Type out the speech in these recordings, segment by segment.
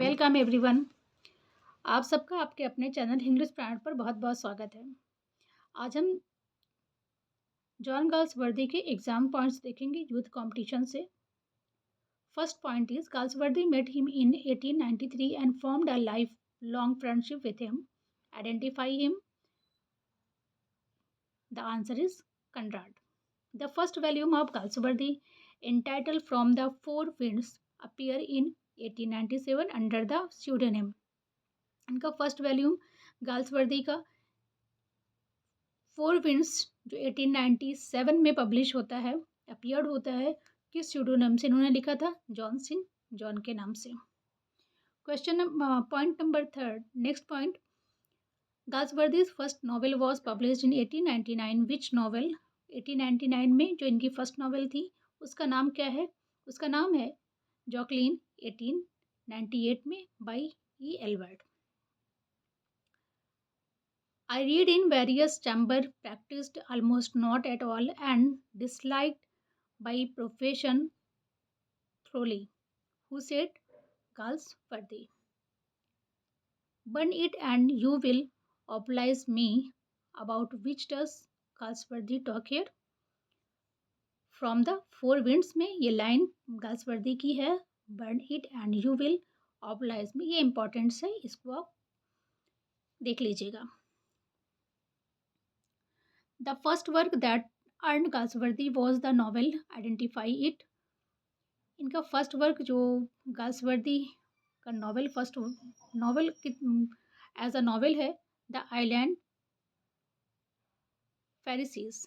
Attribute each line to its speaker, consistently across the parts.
Speaker 1: Welcome everyone. आप सबका आपके अपने चैनल इंग्लिश प्राण पर बहुत बहुत स्वागत है। आज हम जॉन गाल्सवर्दी के एग्जाम पॉइंट्स देखेंगे यूथ कंपटीशन से। First point is Galsworthy met him in 1893 and formed a lifelong friendship with him. Identify him. The answer is Conrad. The first volume of Galsworthy entitled From the Four Winds appear in 1897 under the pseudonym। इनका first volume Galsworthy का four winds जो 1897 में publish होता है, appeared होता है, किस pseudonym से इन्होंने लिखा था? जॉन सिंह जॉन के नाम से। Question point number third, next point, Galsworthy's first novel was published in 1899। Which novel? 1899 में जो इनकी फर्स्ट नॉवेल थी उसका नाम क्या है? उसका नाम है जॉकलीन। 1898 में by E Albert. I read in various chambers, practiced almost not at all, and disliked by profession thoroughly. Who said? Galsworthy. Burn it and you will oblige me. About which does Galsworthy talk here? From the Four Winds में ये line Galsworthy की है, burn it and you will oblige me. ये important है, इसको आप देख लीजिएगा। The first work that earned Galsworthy was the novel Identify It। इनका फर्स्ट वर्क जो गाल्सवर्दी का novel, first novel as a novel है the island Pharisees.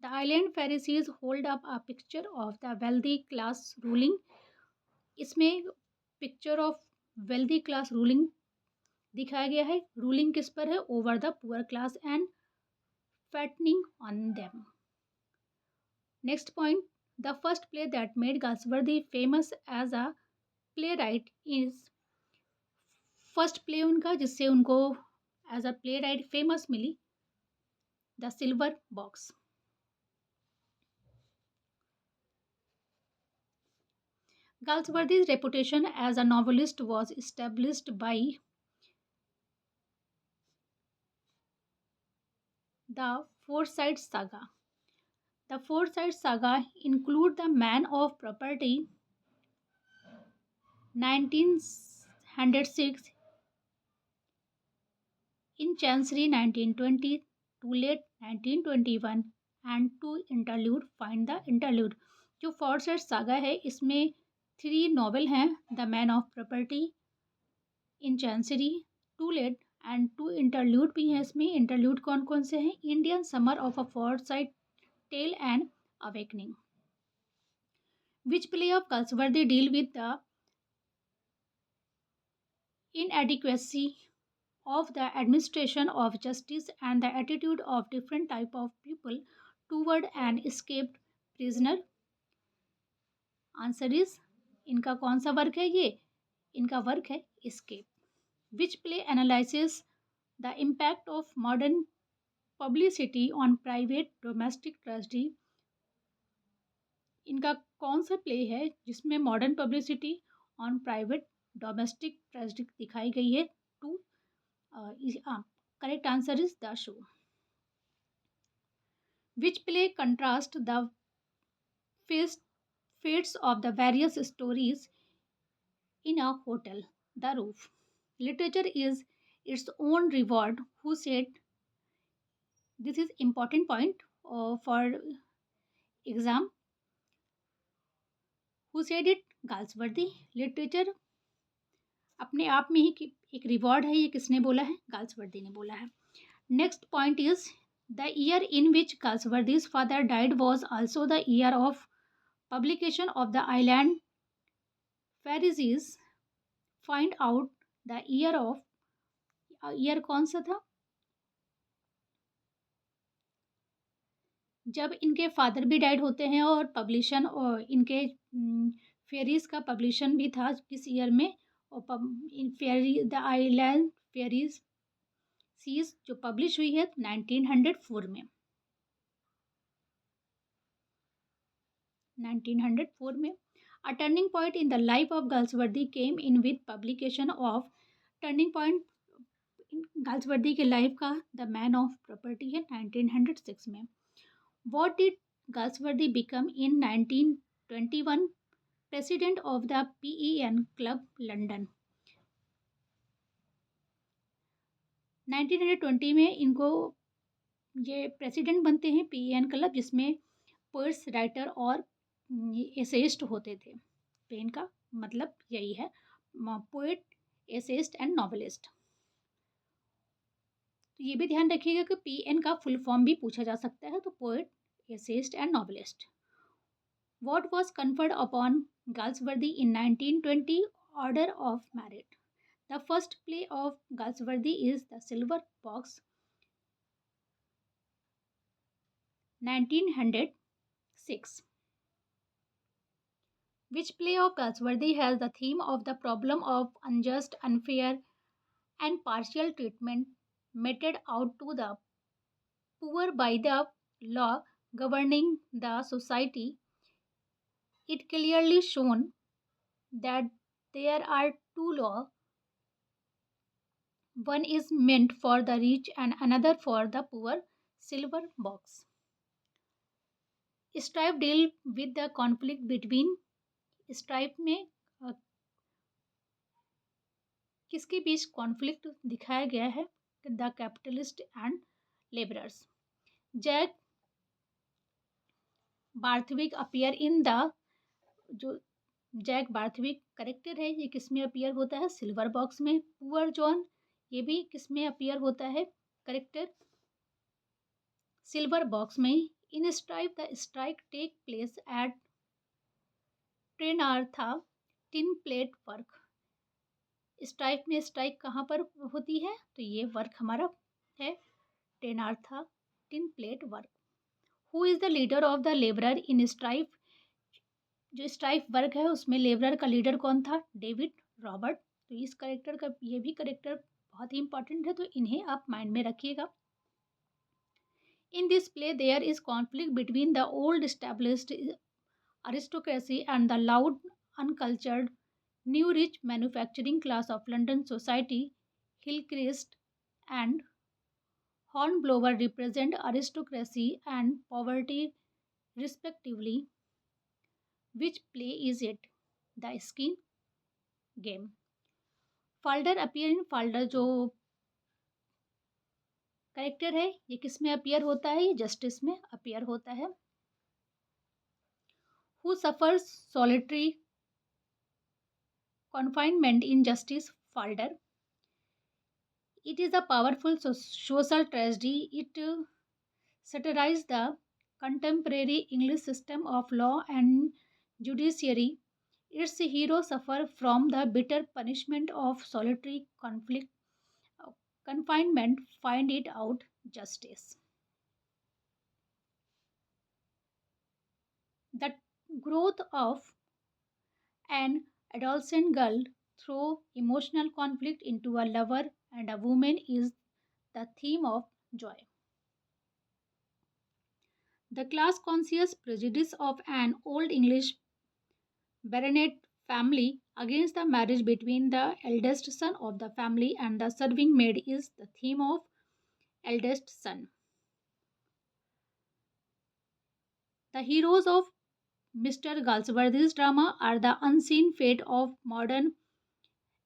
Speaker 1: The island Pharisees hold up a picture of the wealthy class ruling. इसमें picture of wealthy class ruling दिखाया गया है। Ruling किस पर है? Over the poor class and fattening on them। Next point, the first play that made Galsworthy famous as a playwright is, first play उनका जिससे उनको as a playwright famous मिली, the silver box. Galsworthy's reputation as a novelist was established by the Forsyte saga। The Forsyte saga include The Man of Property 1906, In Chancery 1920, Too Late 1921 and two interlude, find the interlude. जो Forsyte saga है इसमें 3 novel हैं, the man of property, in chancery, to let and 2 interlude भी हैं इसमें। Interlude कौन कौन से हैं? Indian summer of a Forsyte tale and awakening. Which play of Galsworthy deal with the inadequacy of the administration of justice and the attitude of different type of people toward an escaped prisoner। Answer is, इनका कौन सा work है? ये इनका work है escape. Which play analysis the impact of modern publicity on private domestic tragedy. इनका कौन सा प्ले है जिसमें modern publicity on private domestic tragedy दिखाई गई है? Two, correct answer is the show. Which play contrast the fates of the various stories in a hotel? The Roof। Literature is its own reward. Who said? This is important point for exam। Who said it? Galsworthy। Literature अपने आप में ही एक reward है, ये किसने बोला है? Galsworthy ने बोला है। Next point is, the year in which Galsworthy's father died was also the year of publication of the island Pharisees। Find out the year of, year कौन सा था जब इनके फादर भी डाइड होते हैं और पब्लिशन और इनके फेरीज का पब्लिशन भी था किस ईयर में? और फेरी द आइलैंड फेरीज सीज जो पब्लिश हुई है 1904 में। 1904 में। A turning point in the life of Galsworthy came in with publication of turning point Galsworthy के लाइफ का द मैन ऑफ प्रॉपर्टी है 1906 में. What did Galsworthy become in 1921? President of the PEN Club London. 1920 में इनको ये president बनते हैं PEN club, जिसमें पोइट्स, राइटर और एसेइस्ट होते थे. पेन का मतलब यही है, पोइट, एसेइस्ट एंड नॉवेलिस्ट. तो ये भी ध्यान रखिएगा कि PN का फुल फॉर्म भी पूछा जा सकता है, तो poet, essayist and novelist. What was conferred upon Galsworthy in 1920? Order of Merit. The first play of Galsworthy is The Silver Box, 1906. Which play of Galsworthy has the theme of the problem of unjust, unfair, and partial treatment meted out to the poor by the law governing the society? It clearly shown that there are two laws. One is meant for the rich and another for the poor. Silver Box. Strife deal with the conflict between. Strife में किसके बीच conflict दिखाया गया है? The capitalist and labourers. Jack Barthwick appear in the, जो Jack Barthwick character है, ये किस में अपीयर होता है? सिल्वर बॉक्स में. पुअर जॉन, ये भी किस में अपीयर होता है? करेक्टर सिल्वर बॉक्स में. In strike the strike take place at Trenartha tin plate work. Strike में स्ट्राइक कहाँ पर होती है? तो ये वर्क हमारा है Trenartha tin plate work. Who is the leader of the labourer in strife? जो स्ट्राइफ वर्क है उसमें लेबरर का लीडर कौन था? David Robert. तो इस करेक्टर का, ये भी करेक्टर बहुत ही इंपॉर्टेंट है, तो इन्हें आप माइंड में रखिएगा. In this play, there is conflict between the old established aristocracy and the loud, uncultured, new rich manufacturing class of London society. Hillcrist and Hornblower represent aristocracy and poverty respectively. Which play is it? The Skin Game. Falder appear in Falder, जो character है, ये किस में appear होता है? ये justice में appear होता है. Who suffers solitary confinement in Justice Falder? It is a powerful social tragedy. It satirizes the contemporary English system of law and judiciary. Its hero suffer from the bitter punishment of solitary confinement, find it out justice. The growth of an adolescent girl through emotional conflict into a lover and a woman is the theme of Joy. The class conscious prejudice of an old English baronet family against the marriage between the eldest son of the family and the serving maid is the theme of Eldest Son. The heroes of Mr. Galsworthy's drama are the unseen fate of modern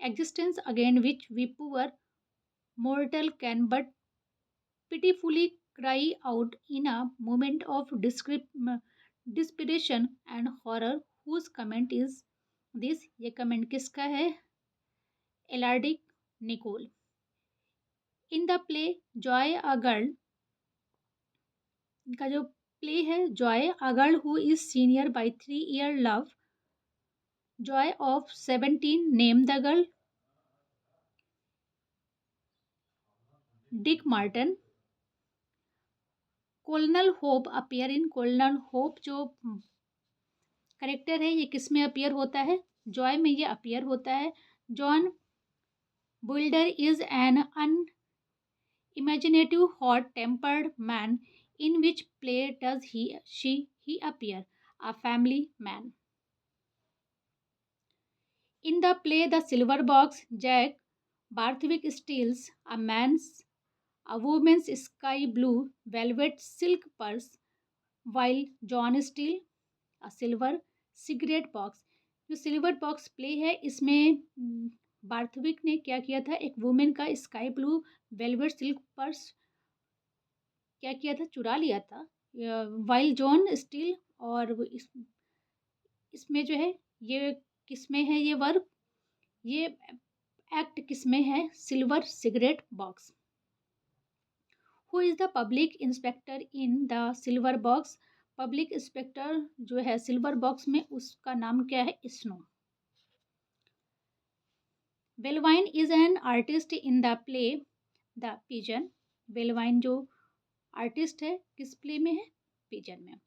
Speaker 1: existence against which we poor mortal can but pitifully cry out in a moment of desperation and horror. Whose comment is this? ये comment किसका है? Allardyce Nicoll. In the play Joy a girl, का जो play है Joy a girl who is senior by 3 year love. Joy of 17 name the girl. Dick Merton. Colonel Hope appear in. Colonel Hope जो character है, ये किस में appear होता है? जॉय में ये अपीयर होता है. John builder is an unimaginative hot tempered man. In which play does he appear? A family man. In the play The Silver Box, Jack Barthwick steals a woman's sky blue velvet silk purse while John steals a silver cigarette box. जो silver box play है इसमें Barthwick ने क्या किया था, एक women का sky blue velvet silk purse क्या किया था, चुरा लिया था। वाइल जॉन स्टील, और इसमें जो है ये किसमें है ये वर्क, ये एक्ट किसमें है, silver cigarette box. Who is the public inspector in the silver box. Public inspector जो है सिल्वर बॉक्स में उसका नाम क्या है, Snow. Wellwyn is an artist in the play the pigeon. Wellwyn जो आर्टिस्ट है किस प्ले में है, पिजन में।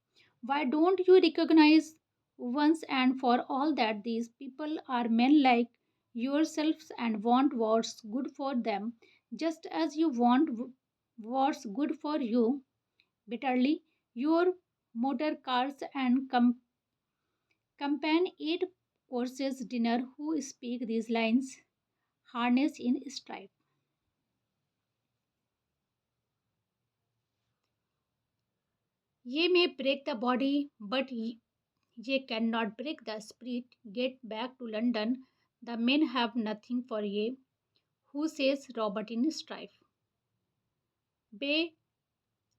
Speaker 1: Why don't you recognise once and for all that these people are men like yourselves and want what's good for them, just as you want what's good for you? Bitterly, your motor cars and companion eight courses dinner who speak these lines, harness in strife. Ye may break the body, but ye cannot break the spirit. Get back to London. The men have nothing for ye. Who says Robert in strife? Bay,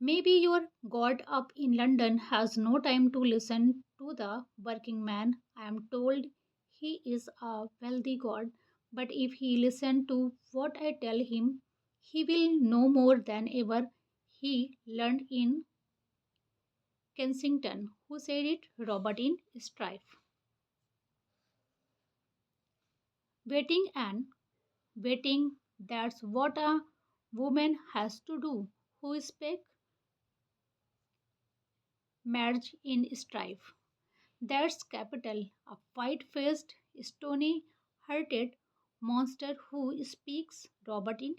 Speaker 1: maybe your God up in London has no time to listen to the working man. I am told he is a wealthy God, but if he listen to what I tell him, he will know more than ever he learned in Kensington. Who said it? Robert in strife. Waiting and waiting, that's what a woman has to do. Who spake? Marriage in strife. That's capital. A white-faced, stony-hearted monster who speaks Robert in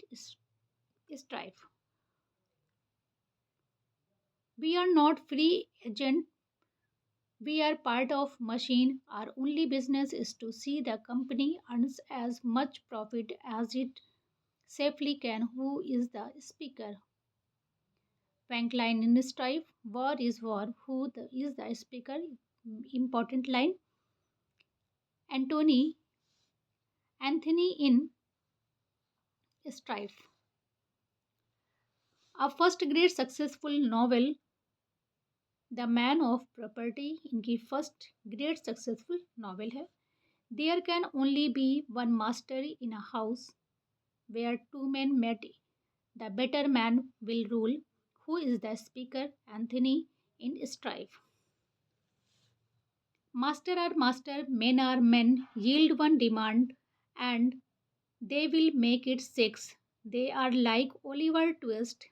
Speaker 1: strife. We are not free agent. We are part of machine. Our only business is to see the company earns as much profit as it safely can. Who is the speaker? Frank line in strife. War is war. Is the speaker? Important line. Antony Anthony in strife. A first great successful novel, The Man of Property, इनकी first great successful novel है। There can only be one master in a house where two men met. The better man will rule. Who is the speaker? Anthony in strife. Master are master, men are men. Yield one demand and they will make it six. They are like Oliver Twist.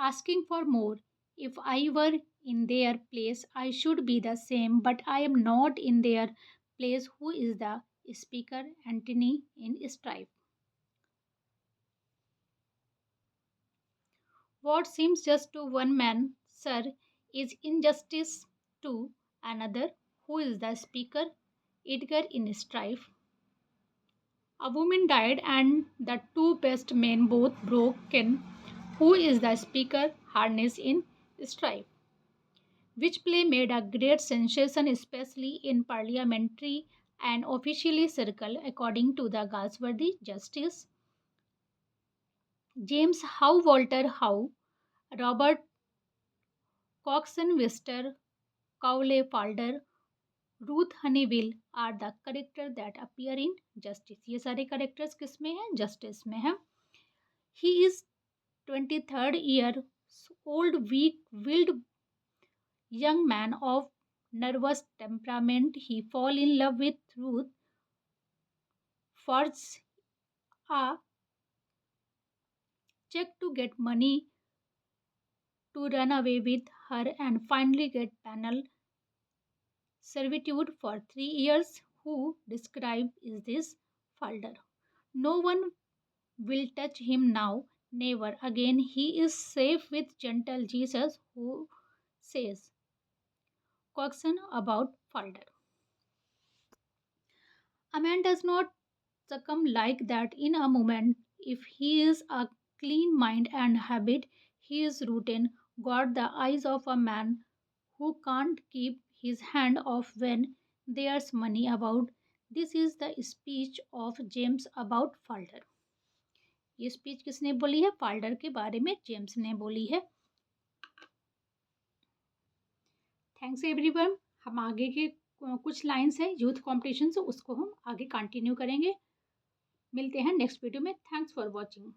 Speaker 1: Asking for more. If I were in their place, I should be the same, but I am not in their place. Who is the speaker? Antony in strife. What seems just to one man, sir, is injustice to another. Who is the speaker? Edgar in strife. A woman died, and the two best men both broken. Who is the speaker? Harness in strife. Which play made a great sensation, especially in parliamentary and officially circle, according to the Galsworthy Justice. James Howe, Walter Howe, Robert Coxon Wister, Cowley Falder, Ruth Honeyville are the characters that appear in Justice. ये सारे characters किस में हैं? Justice में हैं. He is 23rd year old, weak willed young man of nervous temperament. He fall in love with Ruth, forges a check to get money to run away with her, and finally get penal servitude for 3 years. Who describe is this Falder? No one will touch him now. never again. He is safe with gentle Jesus who says, Coxon about Falder. A man does not succumb like that in a moment. If he is a clean mind and habit, he is routine. Got the eyes of a man who can't keep his hand off when there's money about. This is the speech of James about Falder. ये speech किसने बोली है? Falder के बारे में James ने बोली है. Thanks everyone. हम आगे के कुछ लाइंस है यूथ कॉम्पिटिशन से, उसको हम आगे कंटिन्यू करेंगे. मिलते हैं नेक्स्ट वीडियो में. Thanks for watching.